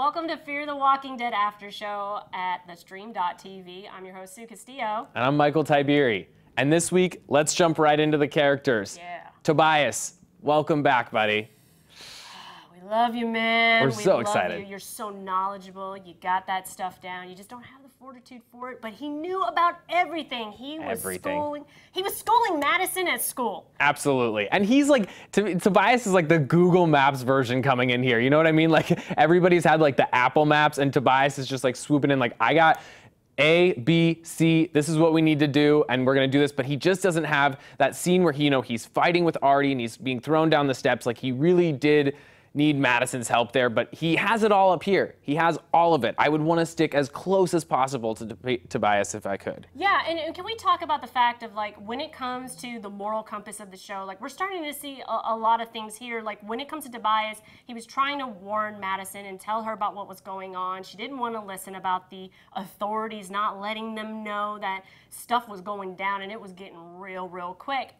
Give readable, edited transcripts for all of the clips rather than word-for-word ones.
Welcome to Fear the Walking Dead After Show at thestream.tv. I'm your host, Sue Castillo. And I'm Michael Tiberi. And this week, let's jump right into the characters. Yeah. Tobias, welcome back, buddy. We love you, man. We're so excited. You're so knowledgeable. You got that stuff down. You just don't have the fortitude for it. But he knew about everything. He was schooling Madison at school. Absolutely. And he's like, Tobias is like the Google Maps version coming in here. You know what I mean? Like everybody's had like the Apple Maps and Tobias is just like swooping in like, I got A, B, C, this is what we need to do, and we're gonna do this, but he just doesn't have that scene where he, he's fighting with Artie and he's being thrown down the steps. Like he really did need Madison's help there, but he has it all up here. He has all of it. I would want to stick as close as possible to Tobias if I could. Yeah, and can we talk about the fact of like when it comes to the moral compass of the show, like we're starting to see a lot of things here. Like when it comes to Tobias, he was trying to warn Madison and tell her about what was going on. She didn't want to listen about the authorities not letting them know that stuff was going down and it was getting real quick.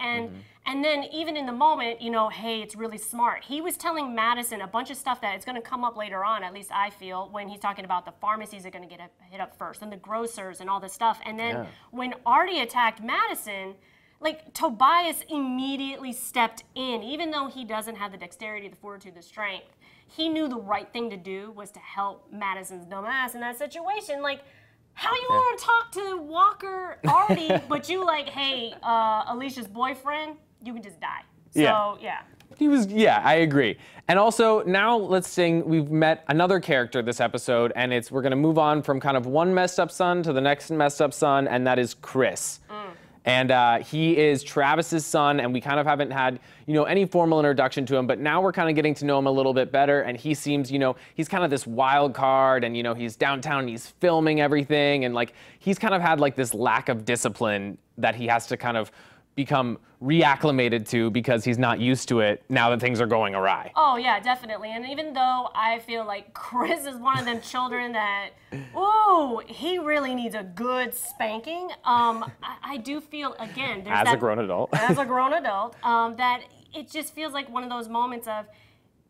And then even in the moment, hey, it's really smart. He was telling Madison a bunch of stuff that is going to come up later on, at least I feel, when he's talking about the pharmacies are going to get hit up first and the grocers and all this stuff. And then when Artie attacked Madison, like Tobias immediately stepped in, even though he doesn't have the dexterity, the fortitude, the strength. He knew the right thing to do was to help Madison's dumbass in that situation. Like, how you want to talk to Walker Artie, but you like, hey, Alicia's boyfriend, you can just die. So, yeah. I agree. And also, now let's sing, we've met another character this episode, and we're going to move on from kind of one messed up son to the next messed up son, and that is Chris. And he is Travis's son, and we kind of haven't had, any formal introduction to him, but now we're kind of getting to know him a little bit better, and he seems, he's kind of this wild card, and, he's downtown, and he's filming everything, and, like, he's kind of had, like, this lack of discipline that he has to kind of become reacclimated to because he's not used to it now that things are going awry. Oh yeah, definitely. And even though I feel like Chris is one of them children that, ooh, he really needs a good spanking. I do feel, again, there's as a grown adult, that it just feels like one of those moments of,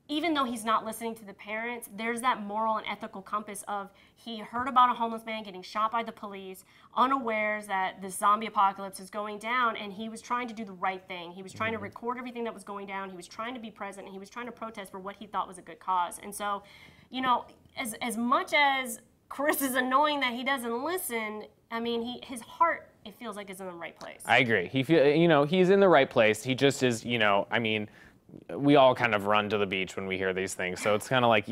even though he's not listening to the parents, there's that moral and ethical compass of he heard about a homeless man getting shot by the police, unawares that the zombie apocalypse is going down, and he was trying to do the right thing. He was trying to record everything that was going down. He was trying to be present, and he was trying to protest for what he thought was a good cause. And so, as much as Chris is annoying that he doesn't listen, I mean, his heart, it feels like, is in the right place. I agree. He's in the right place. He just is, I mean, we all kind of run to the beach when we hear these things. So it's kind of like,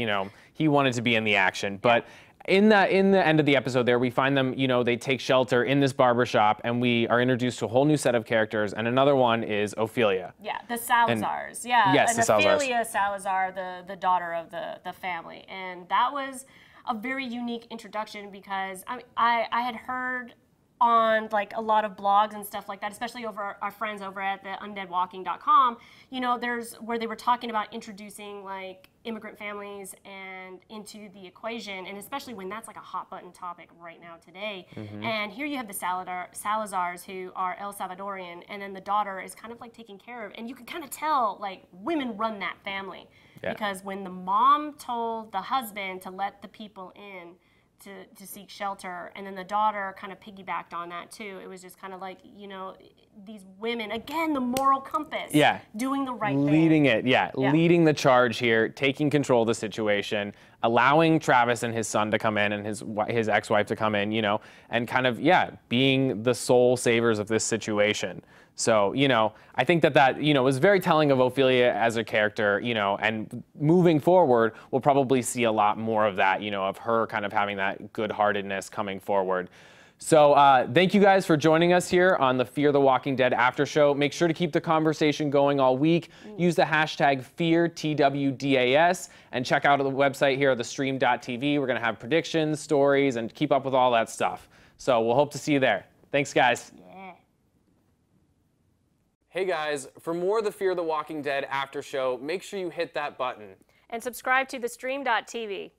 he wanted to be in the action. But in the end of the episode there, we find them, they take shelter in this barbershop, and we are introduced to a whole new set of characters. And another one is Ofelia. Yeah, the Salazars. Yes, the Salazars. Ofelia Salazar, the daughter of the family. And that was a very unique introduction because I had heard on like a lot of blogs and stuff like that, especially over our friends over at the undeadwalking.com, there's where they were talking about introducing like immigrant families and into the equation, and especially when that's like a hot button topic right now today. And here you have the Salazars who are El Salvadorian, and then the daughter is kind of like taken care of, and you can kind of tell like women run that family because when the mom told the husband to let the people in to seek shelter, and then the daughter kind of piggybacked on that too. It was just kind of like, these women, again, the moral compass, doing the right thing. Leading the charge here, taking control of the situation, allowing Travis and his son to come in and his ex-wife to come in, and kind of, being the sole savers of this situation. So, I think that was very telling of Ofelia as a character, and moving forward, we'll probably see a lot more of that, of her kind of having that good-heartedness coming forward. So thank you guys for joining us here on the Fear the Walking Dead After Show. Make sure to keep the conversation going all week. Use the hashtag FearTWDAS, and check out the website here, thestream.tv. We're going to have predictions, stories, and keep up with all that stuff. So we'll hope to see you there. Thanks, guys. Hey guys, for more of the Fear the Walking Dead After Show, make sure you hit that button. And subscribe to thestream.tv.